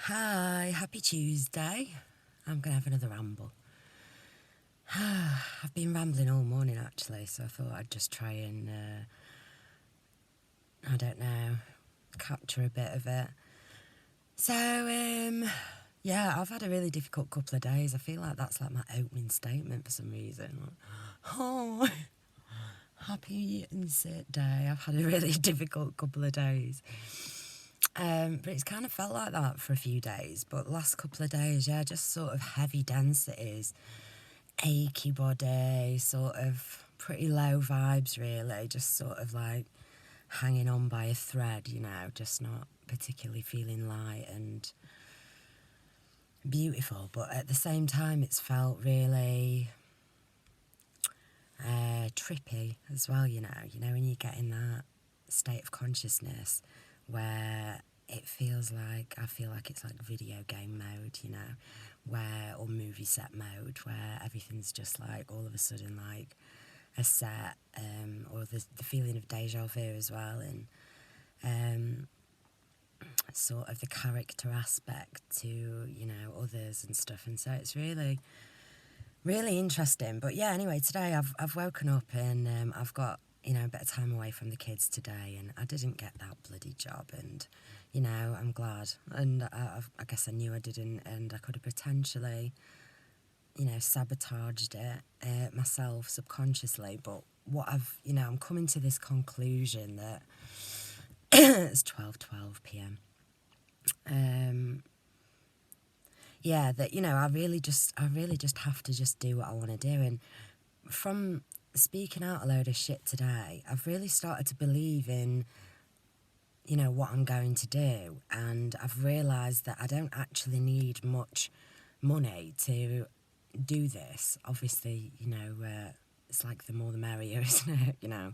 Hi, happy Tuesday. I'm going to have another ramble. I've been rambling all morning actually, so I thought I'd just try and, I don't know, capture a bit of it. So, yeah, I've had a really difficult couple of days. I feel like that's like my opening statement for some reason. Like, oh, happy insert day. I've had a really difficult couple of days. But it's kind of felt like that for a few days. But the last couple of days, yeah, just sort of heavy densities, achy body, sort of pretty low vibes, really. Just sort of like hanging on by a thread, you know, just not particularly feeling light and beautiful. But at the same time, it's felt really trippy as well, you know, when you get in that state of consciousness where I feel like it's like video game mode, you know, or movie set mode, where everything's just like all of a sudden like a set, or the feeling of deja vu as well, and sort of the character aspect to, you know, others and stuff. And so it's really, really interesting. But yeah, anyway, today I've woken up and I've got, you know, a bit of time away from the kids today, and I didn't get that bloody job, and, you know, I'm glad. And I guess I knew I didn't, and I could have potentially, you know, sabotaged it myself subconsciously. But I'm coming to this conclusion that it's 12:12 p.m. Yeah, that, you know, I really just have to just do what I want to do. And from speaking out a load of shit today, I've really started to believe in, you know, what I'm going to do. And I've realised that I don't actually need much money to do this. Obviously, you know, it's like the more the merrier, isn't it? You know,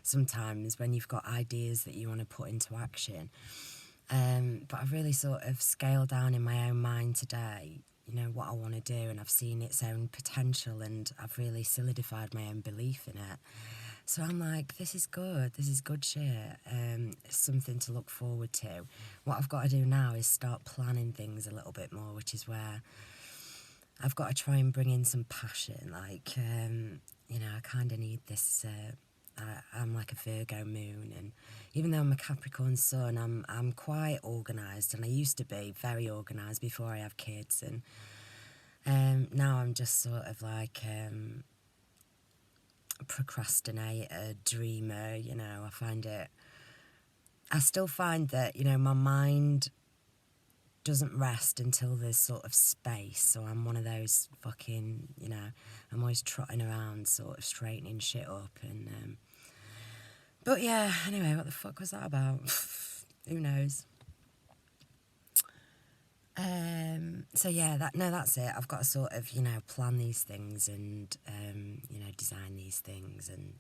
sometimes when you've got ideas that you want to put into action. But I've really sort of scaled down in my own mind today, you know, what I want to do, and I've seen its own potential, and I've really solidified my own belief in it. So I'm like, this is good shit. It's something to look forward to. What I've got to do now is start planning things a little bit more, which is where I've got to try and bring in some passion. Like, you know, I kind of need this. I'm like a Virgo moon, and even though I'm a Capricorn sun, I'm quite organised, and I used to be very organised before I have kids, and now I'm just sort of like a procrastinator, dreamer, you know. I still find that, you know, my mind doesn't rest until there's sort of space, so I'm one of those fucking, you know, I'm always trotting around sort of straightening shit up, and but yeah, anyway, what the fuck was that about? Who knows? So yeah, that's it. I've got to sort of, you know, plan these things and, you know, design these things and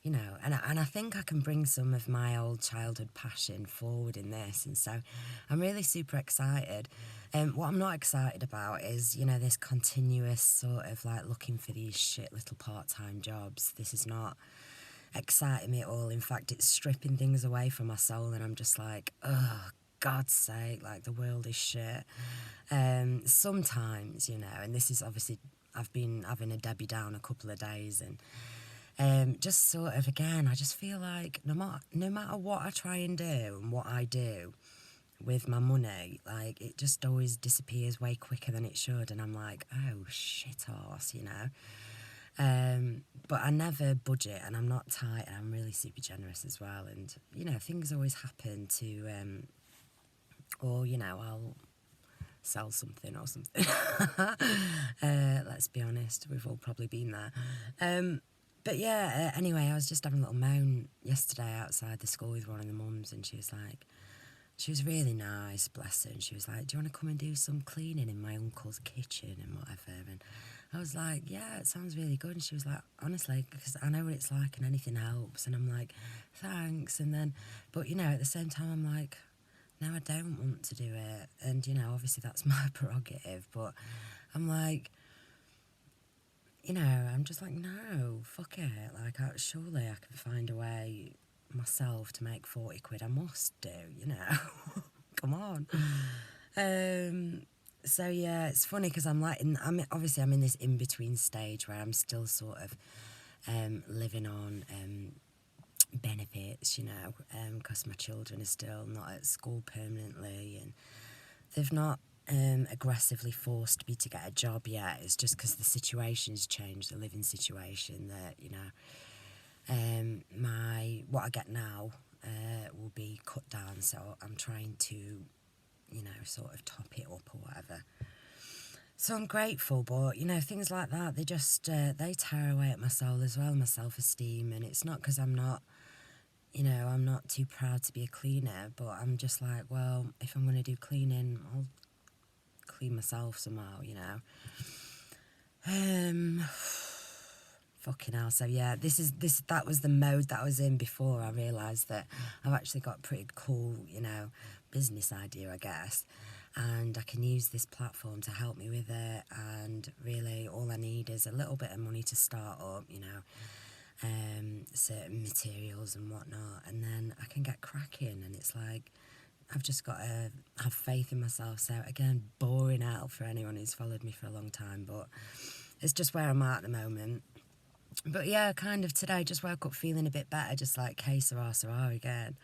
you know, and I think I can bring some of my old childhood passion forward in this, and so I'm really super excited. What I'm not excited about is, you know, this continuous sort of like looking for these shit little part-time jobs. This is not exciting me at all. In fact, it's stripping things away from my soul, and I'm just like, oh, God's sake, like the world is shit. Sometimes, you know, and this is obviously, I've been having a Debbie Down a couple of days, and just sort of, again, I just feel like no matter what I try and do and what I do with my money, like it just always disappears way quicker than it should, and I'm like, oh shit arse, you know. But I never budget, and I'm not tight, and I'm really super generous as well, and you know, things always happen to or, you know, I'll sell something or something. Let's be honest, we've all probably been there. But yeah, anyway, I was just having a little moan yesterday outside the school with one of the mums, and she was really nice, bless her, and she was like, do you want to come and do some cleaning in my uncle's kitchen and whatever? And I was like, yeah, it sounds really good. And she was like, honestly, because I know what it's like and anything helps. And I'm like, thanks. And then, but you know, at the same time, I'm like, no, I don't want to do it. And, you know, obviously that's my prerogative, but I'm like, you know, I'm just like, no, fuck it. Like, surely I can find a way myself to make 40 quid. I must do, you know. Come on. So yeah, it's funny because I'm obviously I'm in this in between stage where I'm still sort of living on benefits, because my children are still not at school permanently, and they've not aggressively forced me to get a job yet. It's just because the situation's changed, the living situation, that my what I get now will be cut down. So I'm trying to sort of top it up or whatever. So I'm grateful, but things like that, they just they tear away at my soul as well, my self-esteem. And it's not because I'm not too proud to be a cleaner, but I'm just like, well, if I'm going to do cleaning, I'll clean myself somehow. Fucking hell. So yeah, that was the mode that I was in before I realised that I've actually got a pretty cool, business idea, I guess. And I can use this platform to help me with it. And really all I need is a little bit of money to start up, certain materials and whatnot. And then I can get cracking. And it's like, I've just got to have faith in myself. So again, boring out for anyone who's followed me for a long time. But it's just where I'm at the moment. But yeah, kind of today, just woke up feeling a bit better, just like, hey, Sarah again.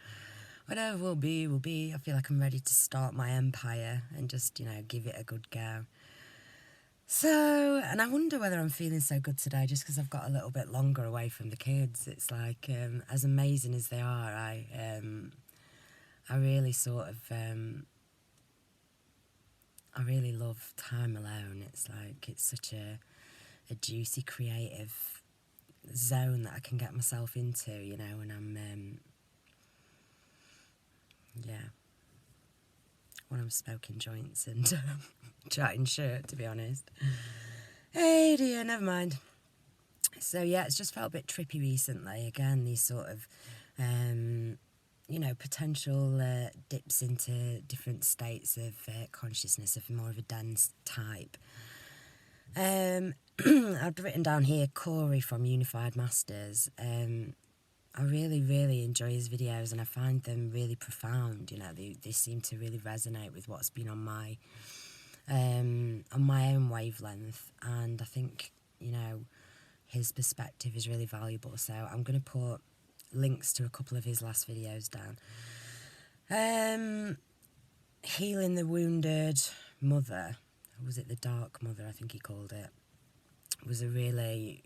Whatever will be, will be. I feel like I'm ready to start my empire and just, give it a good go. So, and I wonder whether I'm feeling so good today just because I've got a little bit longer away from the kids. It's like, as amazing as they are, I really sort of, I really love time alone. It's like, it's such a juicy, creative zone that I can get myself into, when I'm, when I'm smoking joints and chatting shit, to be honest. Hey dear, never mind. So yeah, it's just felt a bit trippy recently. Again, these sort of, potential dips into different states of consciousness of more of a dense type. I've written down here Corey from Unified Masters. I really, really enjoy his videos and I find them really profound. They seem to really resonate with what's been on my own wavelength, and I think his perspective is really valuable. So I'm going to put links to a couple of his last videos down. Healing the Wounded Mother, was it the Dark Mother? I think he called it. Was a really,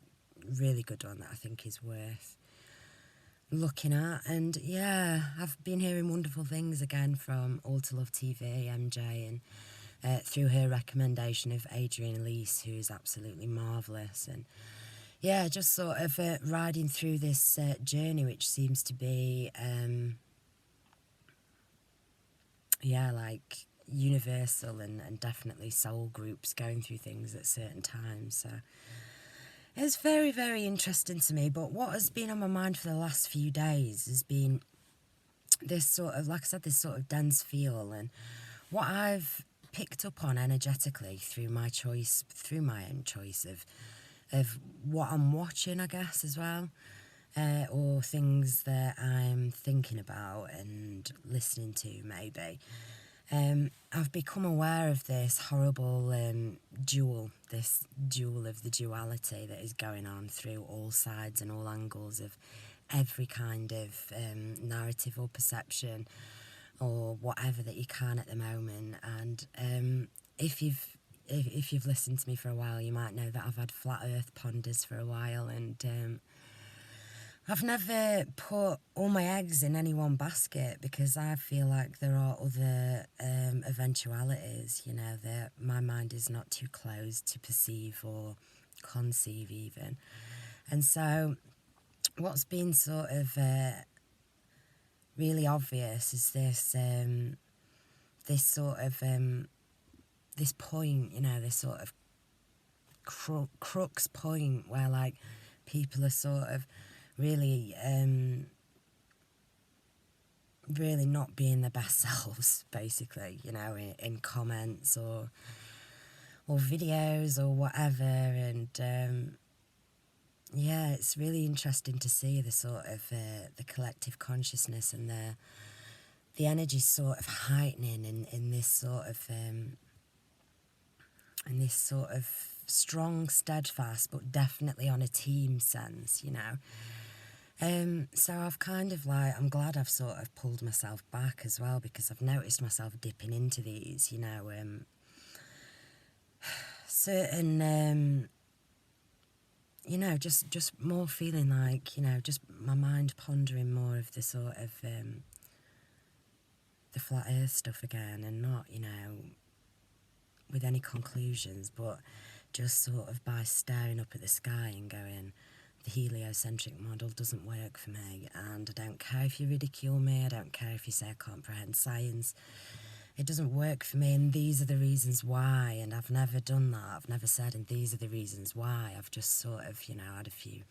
really good one that I think is worth looking at. And yeah, I've been hearing wonderful things again from All to Love TV, MJ, and through her recommendation of Adrienne Elise, who is absolutely marvellous. And yeah, just sort of riding through this journey, which seems to be like universal and definitely soul groups going through things at certain times. So it's very, very interesting to me. But what has been on my mind for the last few days has been this sort of, like I said, this sort of dense feel, and what I've picked up on energetically through my own choice of what I'm watching, I guess, as well, or things that I'm thinking about and listening to, maybe. I've become aware of this horrible this duel of the duality that is going on through all sides and all angles of every kind of narrative or perception or whatever that you can at the moment. And if you've listened to me for a while, you might know that I've had flat earth ponders for a while, and I've never put all my eggs in any one basket because I feel like there are other eventualities, that my mind is not too closed to perceive or conceive even. And so what's been sort of really obvious is this sort of this point, this sort of crux point where like people are sort of really really not being their best selves, basically, in comments or videos or whatever. And yeah, it's really interesting to see the sort of the collective consciousness and the energy's sort of heightening in this sort of strong, steadfast, but definitely on a team sense, you know. So I've kind of like, I'm glad I've sort of pulled myself back as well, because I've noticed myself dipping into these, you know, certain, you know, just more feeling like, you know, just my mind pondering more of the sort of, the flat earth stuff again, and not, you know, with any conclusions, but just sort of by staring up at the sky and going, the heliocentric model doesn't work for me, and I don't care if you ridicule me, I don't care if you say I can't comprehend science, it doesn't work for me, and these are the reasons why. And I've never done that, I've never said, and these are the reasons why. I've just sort of, you know, had a few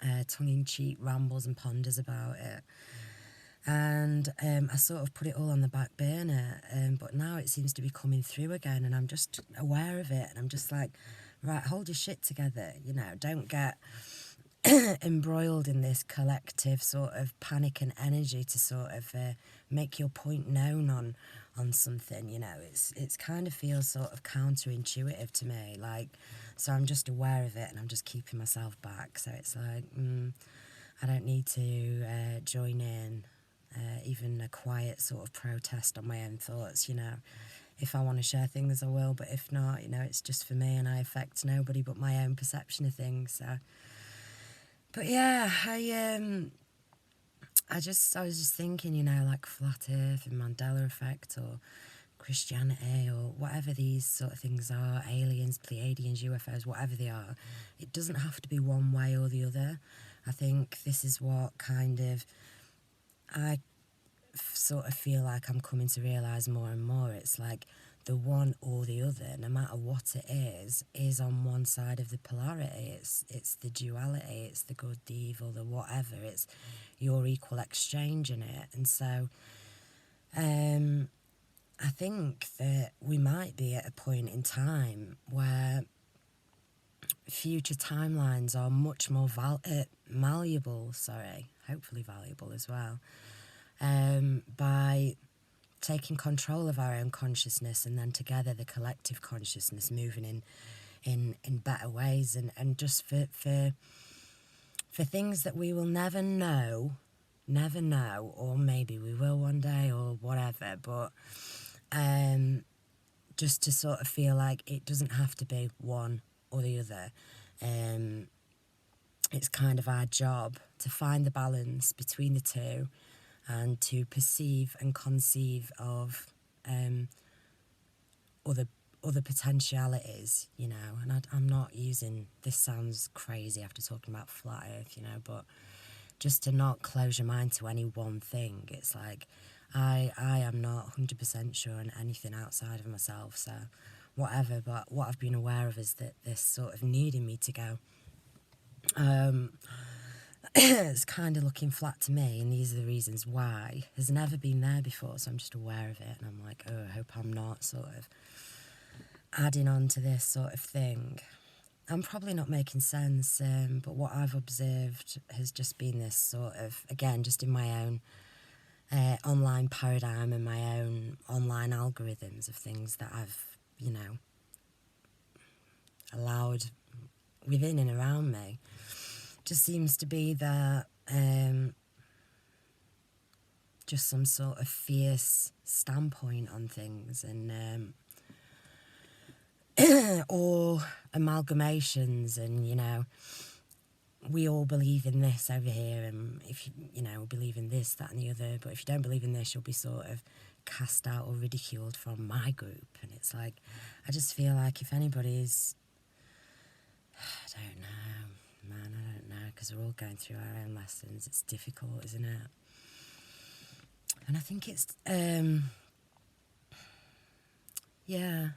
tongue-in-cheek rambles and ponders about it, and I sort of put it all on the back burner, but now it seems to be coming through again, and I'm just aware of it, and I'm just like, right, hold your shit together, you know, don't get embroiled in this collective sort of panic and energy to sort of make your point known on something, you know. It's kind of feels sort of counterintuitive to me, like, so I'm just aware of it and I'm just keeping myself back. So it's like, I don't need to join in even a quiet sort of protest on my own thoughts, you know. If I want to share things, I will, but if not, you know, it's just for me, and I affect nobody but my own perception of things. So, but yeah, I was just thinking, you know, like flat Earth and Mandela effect, or Christianity, or whatever these sort of things are, aliens, Pleiadians, UFOs, whatever they are, it doesn't have to be one way or the other. I think this is what kind of I sort of feel like I'm coming to realise more and more. It's like the one or the other, no matter what it is on one side of the polarity. It's the duality, it's the good, the evil, the whatever. It's your equal exchange in it. And so I think that we might be at a point in time where future timelines are much more malleable, hopefully valuable as well, by taking control of our own consciousness, and then together the collective consciousness moving in better ways, and just for things that we will never know, or maybe we will one day or whatever, but just to sort of feel like it doesn't have to be one or the other. It's kind of our job to find the balance between the two, and to perceive and conceive of other potentialities, you know. And I'm not using, this sounds crazy after talking about flat earth, you know, but just to not close your mind to any one thing. It's like, I am not 100% sure on anything outside of myself, so whatever. But what I've been aware of is that this sort of needing me to go, it's kind of looking flat to me, and these are the reasons why, has never been there before. So I'm just aware of it, and I'm like, oh, I hope I'm not sort of adding on to this sort of thing. I'm probably not making sense, but what I've observed has just been this sort of, again, just in my own online paradigm and my own online algorithms of things that I've, you know, allowed within and around me, just seems to be that just some sort of fierce standpoint on things, and or amalgamations, and, you know, we all believe in this over here, and if you know, believe in this, that and the other, but if you don't believe in this, you'll be sort of cast out or ridiculed from my group. And it's like, I just feel like if anybody's, I don't know, man, I don't know, because we're all going through our own lessons. It's difficult, isn't it? And I think it's yeah,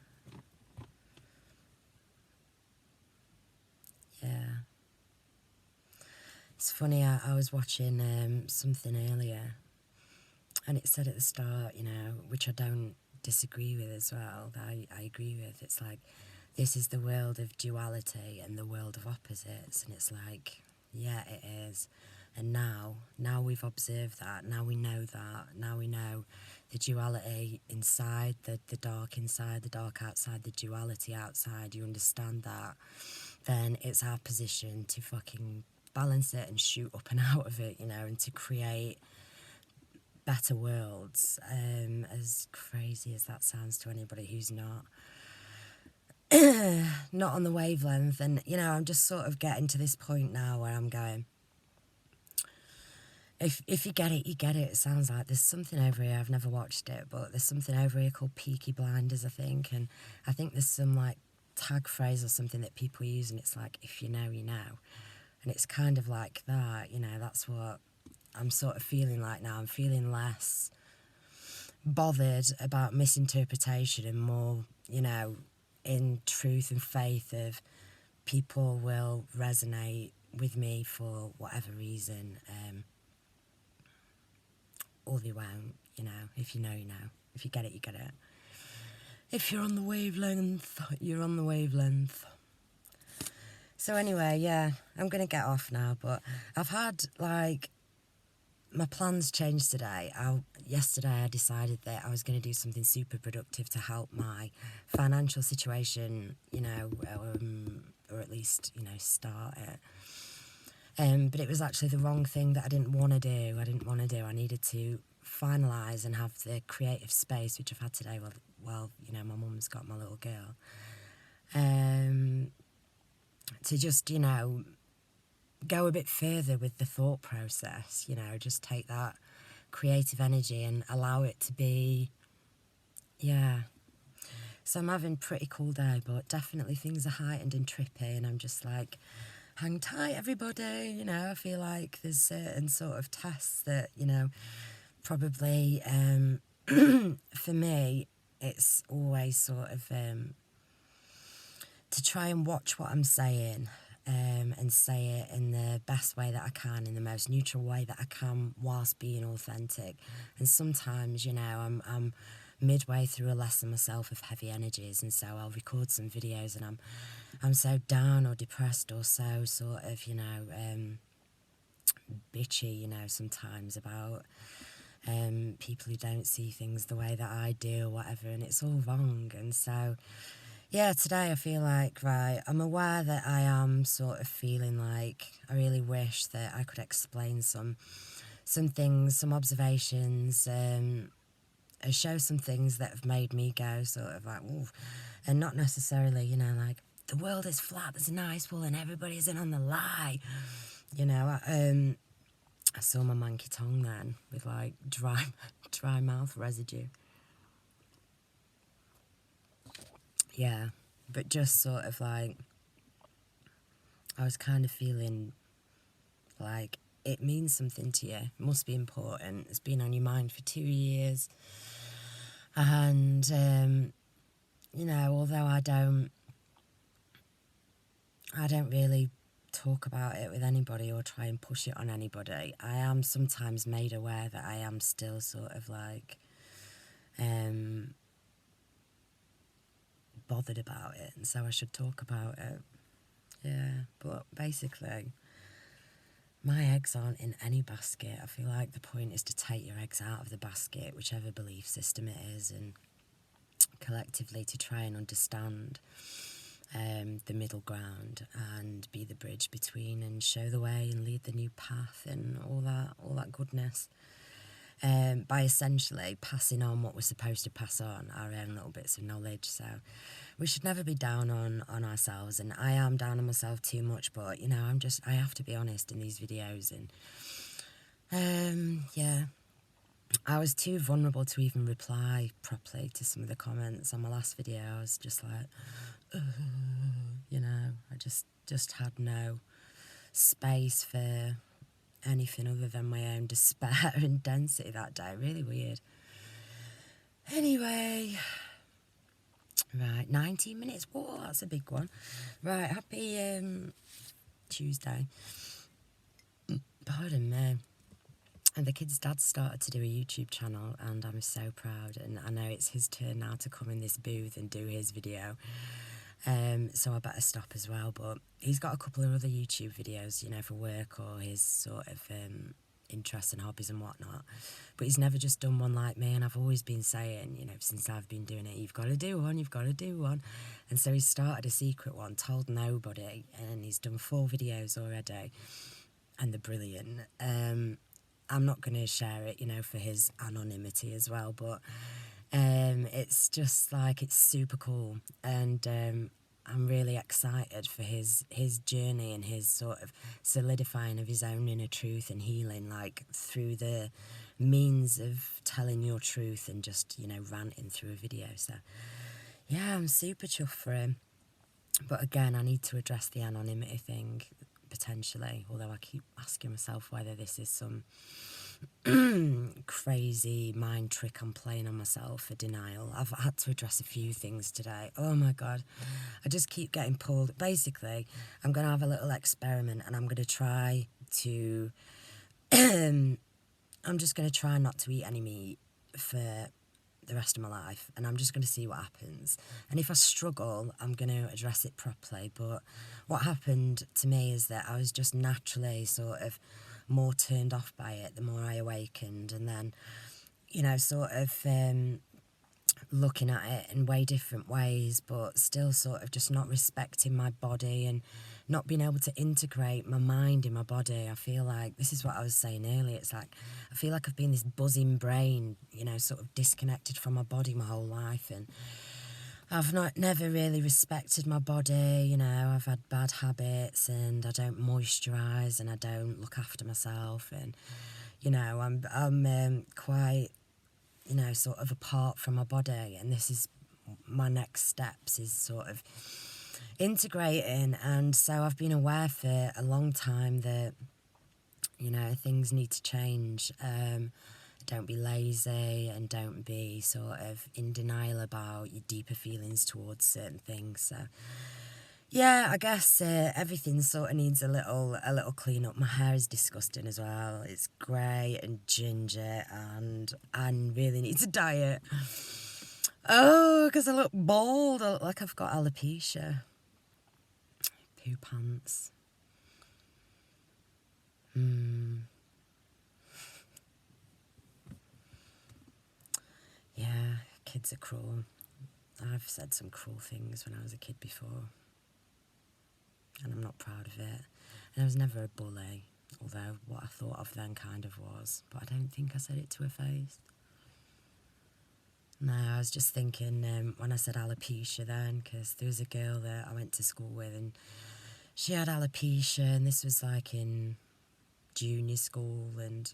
it's funny, I was watching something earlier, and it said at the start, you know, which I don't disagree with as well, that I agree with. It's like, this is the world of duality and the world of opposites, and it's like, yeah, it is. And now we've observed that, now we know that, now we know the duality inside, the dark inside, the dark outside, the duality outside, you understand that, then it's our position to fucking balance it and shoot up and out of it, you know, and to create better worlds, as crazy as that sounds to anybody who's not not on the wavelength. And, you know, I'm just sort of getting to this point now where I'm going, if you get it, you get it. It sounds like there's something over here. I've never watched it, but there's something over here called Peaky Blinders, I think. And I think there's some, like, tag phrase or something that people use, and it's like, if you know, you know. And it's kind of like that, you know, that's what I'm sort of feeling like now. I'm feeling less bothered about misinterpretation and more, you know, in truth and faith of people will resonate with me for whatever reason, or they won't, you know. If you know, you know. If you get it, you get it. If you're on the wavelength, you're on the wavelength. So anyway, yeah, I'm going to get off now, but I've had, like, my plans changed today. Yesterday I decided that I was going to do something super productive to help my financial situation, you know, or at least, you know, start it. But it was actually the wrong thing that I didn't want to do. I needed to finalise and have the creative space, which I've had today while you know, my mum's got my little girl. To just, you know, go a bit further with the thought process, you know, just take that creative energy and allow it to be, yeah. So I'm having a pretty cool day, but definitely things are heightened and trippy, and I'm just like, hang tight, everybody, you know. I feel like there's certain sort of tests that, you know, probably, for me, it's always sort of to try and watch what I'm saying, and say it in the best way that I can, in the most neutral way that I can, whilst being authentic. And sometimes, you know, I'm midway through a lesson myself of heavy energies, and so I'll record some videos and I'm so down or depressed or so sort of, you know, bitchy, you know, sometimes about people who don't see things the way that I do or whatever, and it's all wrong. And so, yeah, today I feel like, right, I'm aware that I am sort of feeling like I really wish that I could explain some things, some observations, show some things that have made me go sort of like, ooh, and not necessarily, you know, like, the world is flat, there's an ice wall and everybody's in on the lie. You know, I saw my monkey tongue then with, like, dry mouth residue. Yeah, but just sort of like, I was kind of feeling like it means something to you. It must be important. It's been on your mind for 2 years. And, you know, although I don't really talk about it with anybody or try and push it on anybody, I am sometimes made aware that I am still sort of like, bothered about it, and so I should talk about it. Yeah, but basically, my eggs aren't in any basket. I feel like the point is to take your eggs out of the basket, whichever belief system it is, and collectively to try and understand the middle ground and be the bridge between and show the way and lead the new path and all that goodness. By essentially passing on what we're supposed to pass on, our own little bits of knowledge. So we should never be down on ourselves, and I am down on myself too much, but, you know, I have to be honest in these videos. And yeah, I was too vulnerable to even reply properly to some of the comments on my last video. I was just like, you know, I just had no space for anything other than my own despair and density that day. Really weird. Anyway, right, 19 minutes. Whoa, that's a big one. Right, happy Tuesday. Pardon me. And the kid's dad started to do a YouTube channel, and I'm so proud. And I know it's his turn now to come in this booth and do his video. So I better stop as well. But he's got a couple of other YouTube videos, you know, for work or his sort of interests and hobbies and whatnot. But he's never just done one like me, and I've always been saying, you know, since I've been doing it, you've got to do one, you've got to do one. And so he started a secret one, told nobody, and he's done 4 videos already, and they're brilliant. I'm not going to share it, you know, for his anonymity as well, but it's just like, it's super cool, and I'm really excited for his journey and his sort of solidifying of his own inner truth and healing, like through the means of telling your truth and just, you know, ranting through a video. So yeah, I'm super chuffed for him. But again, I need to address the anonymity thing potentially, although I keep asking myself whether this is some crazy mind trick I'm playing on myself for denial. I've had to address a few things today. Oh my God. I just keep getting pulled. Basically, I'm going to have a little experiment, and I'm going to try to... I'm just going to try not to eat any meat for the rest of my life, and I'm just going to see what happens. And if I struggle, I'm going to address it properly. But what happened to me is that I was just naturally sort of more turned off by it the more I awakened, and then, you know, sort of looking at it in way different ways, but still sort of just not respecting my body and not being able to integrate my mind in my body. I feel like, this is what I was saying earlier, it's like I feel like I've been this buzzing brain, you know, sort of disconnected from my body my whole life, and I've never really respected my body. You know, I've had bad habits, and I don't moisturise, and I don't look after myself, and, you know, I'm quite, you know, sort of apart from my body, and this is my next steps, is sort of integrating. And so I've been aware for a long time that, you know, things need to change. Don't be lazy, and don't be sort of in denial about your deeper feelings towards certain things. So yeah, I guess everything sort of needs a little clean up. My hair is disgusting as well. It's grey and ginger, and I really need to dye it. Oh, because I look bald. I look like I've got alopecia. Poo pants. Yeah, kids are cruel. I've said some cruel things when I was a kid before, and I'm not proud of it. And I was never a bully, although what I thought of then kind of was, but I don't think I said it to her face. No, I was just thinking when I said alopecia then, because there was a girl that I went to school with, and she had alopecia, and this was like in junior school, and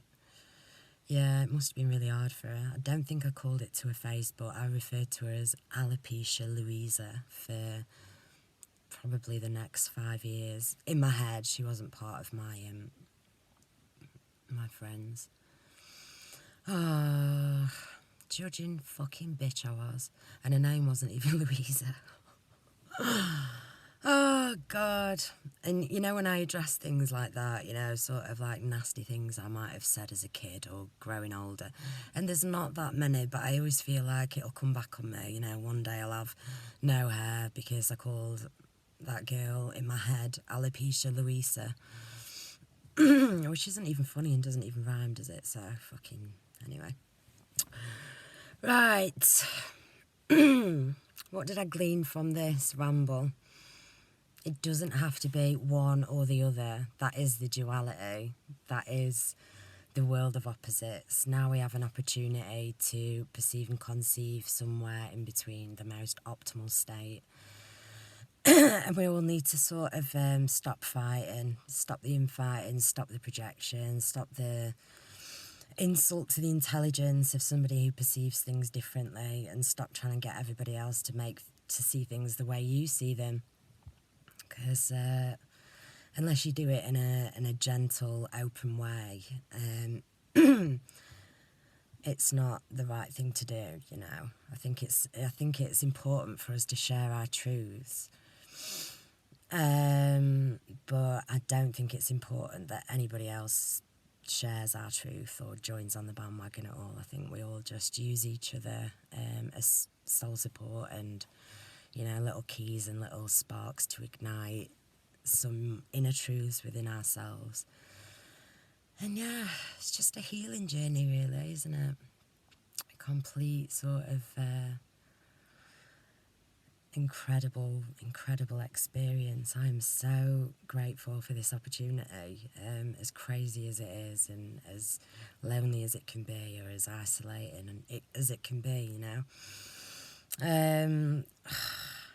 yeah, it must have been really hard for her. I don't think I called it to her face, but I referred to her as Alopecia Louisa for probably the next 5 years. In my head, she wasn't part of my my friends. Oh, judging fucking bitch I was. And her name wasn't even Louisa. Oh, God. And, you know, when I address things like that, you know, sort of like nasty things I might have said as a kid or growing older, and there's not that many, but I always feel like it'll come back on me. You know, one day I'll have no hair because I called that girl in my head Alopecia Louisa, which isn't even funny and doesn't even rhyme, does it? So, fucking, anyway. Right. What did I glean from this ramble? It doesn't have to be one or the other. That is the duality. That is the world of opposites. Now we have an opportunity to perceive and conceive somewhere in between, the most optimal state. And we all need to sort of stop fighting, stop the infighting, stop the projection, stop the insult to the intelligence of somebody who perceives things differently, and stop trying to get everybody else to see things the way you see them. Because unless you do it in a gentle, open way, it's not the right thing to do. You know, I think it's important for us to share our truths, but I don't think it's important that anybody else shares our truth or joins on the bandwagon at all. I think we all just use each other as soul support, and little keys and little sparks to ignite some inner truths within ourselves. And yeah, it's just a healing journey, really, isn't it? A complete sort of incredible experience. I'm so grateful for this opportunity, as crazy as it is and as lonely as it can be, or as isolating as it can be,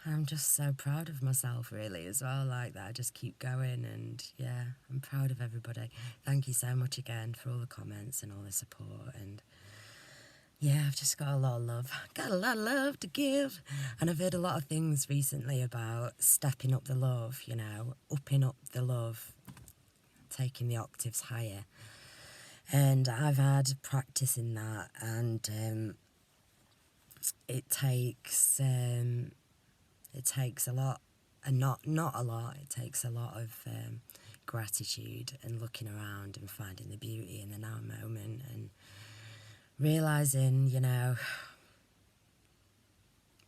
I'm just so proud of myself, really, as well, like that I just keep going. And yeah, I'm proud of everybody. Thank you so much again for all the comments and all the support. And yeah, I've just got a lot of love to give. And I've heard a lot of things recently about stepping up the love, upping up the love, taking the octaves higher. And I've had practice in that, and it takes a lot, and not a lot. It takes a lot of gratitude and looking around and finding the beauty in the now moment and realising,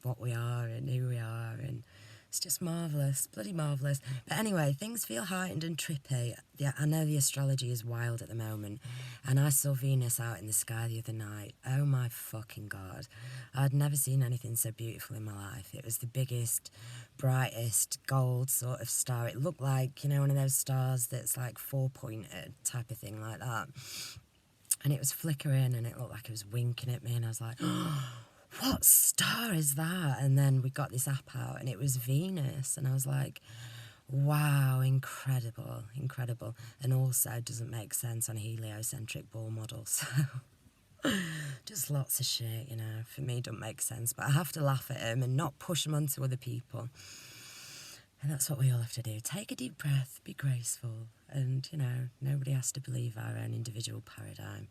what we are and who we are, and it's just marvellous, bloody marvellous. But anyway, things feel heightened and trippy. Yeah, I know the astrology is wild at the moment, and I saw Venus out in the sky the other night. Oh my fucking God. I'd never seen anything so beautiful in my life. It was the biggest, brightest gold sort of star. It looked like, one of those stars that's like four-pointed type of thing, like that. And it was flickering, and it looked like it was winking at me, and I was like, oh, what star is that? And then we got this app out, and it was Venus, and I was like, wow, incredible. And also doesn't make sense on a heliocentric ball model, so just lots of shit, for me don't make sense, but I have to laugh at them and not push them onto other people. And that's what we all have to do. Take a deep breath, be graceful, and, nobody has to believe our own individual paradigm.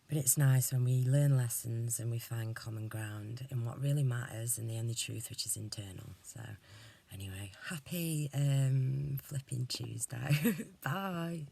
But it's nice when we learn lessons and we find common ground in what really matters and the only truth, which is internal. So anyway, happy flipping Tuesday. Bye.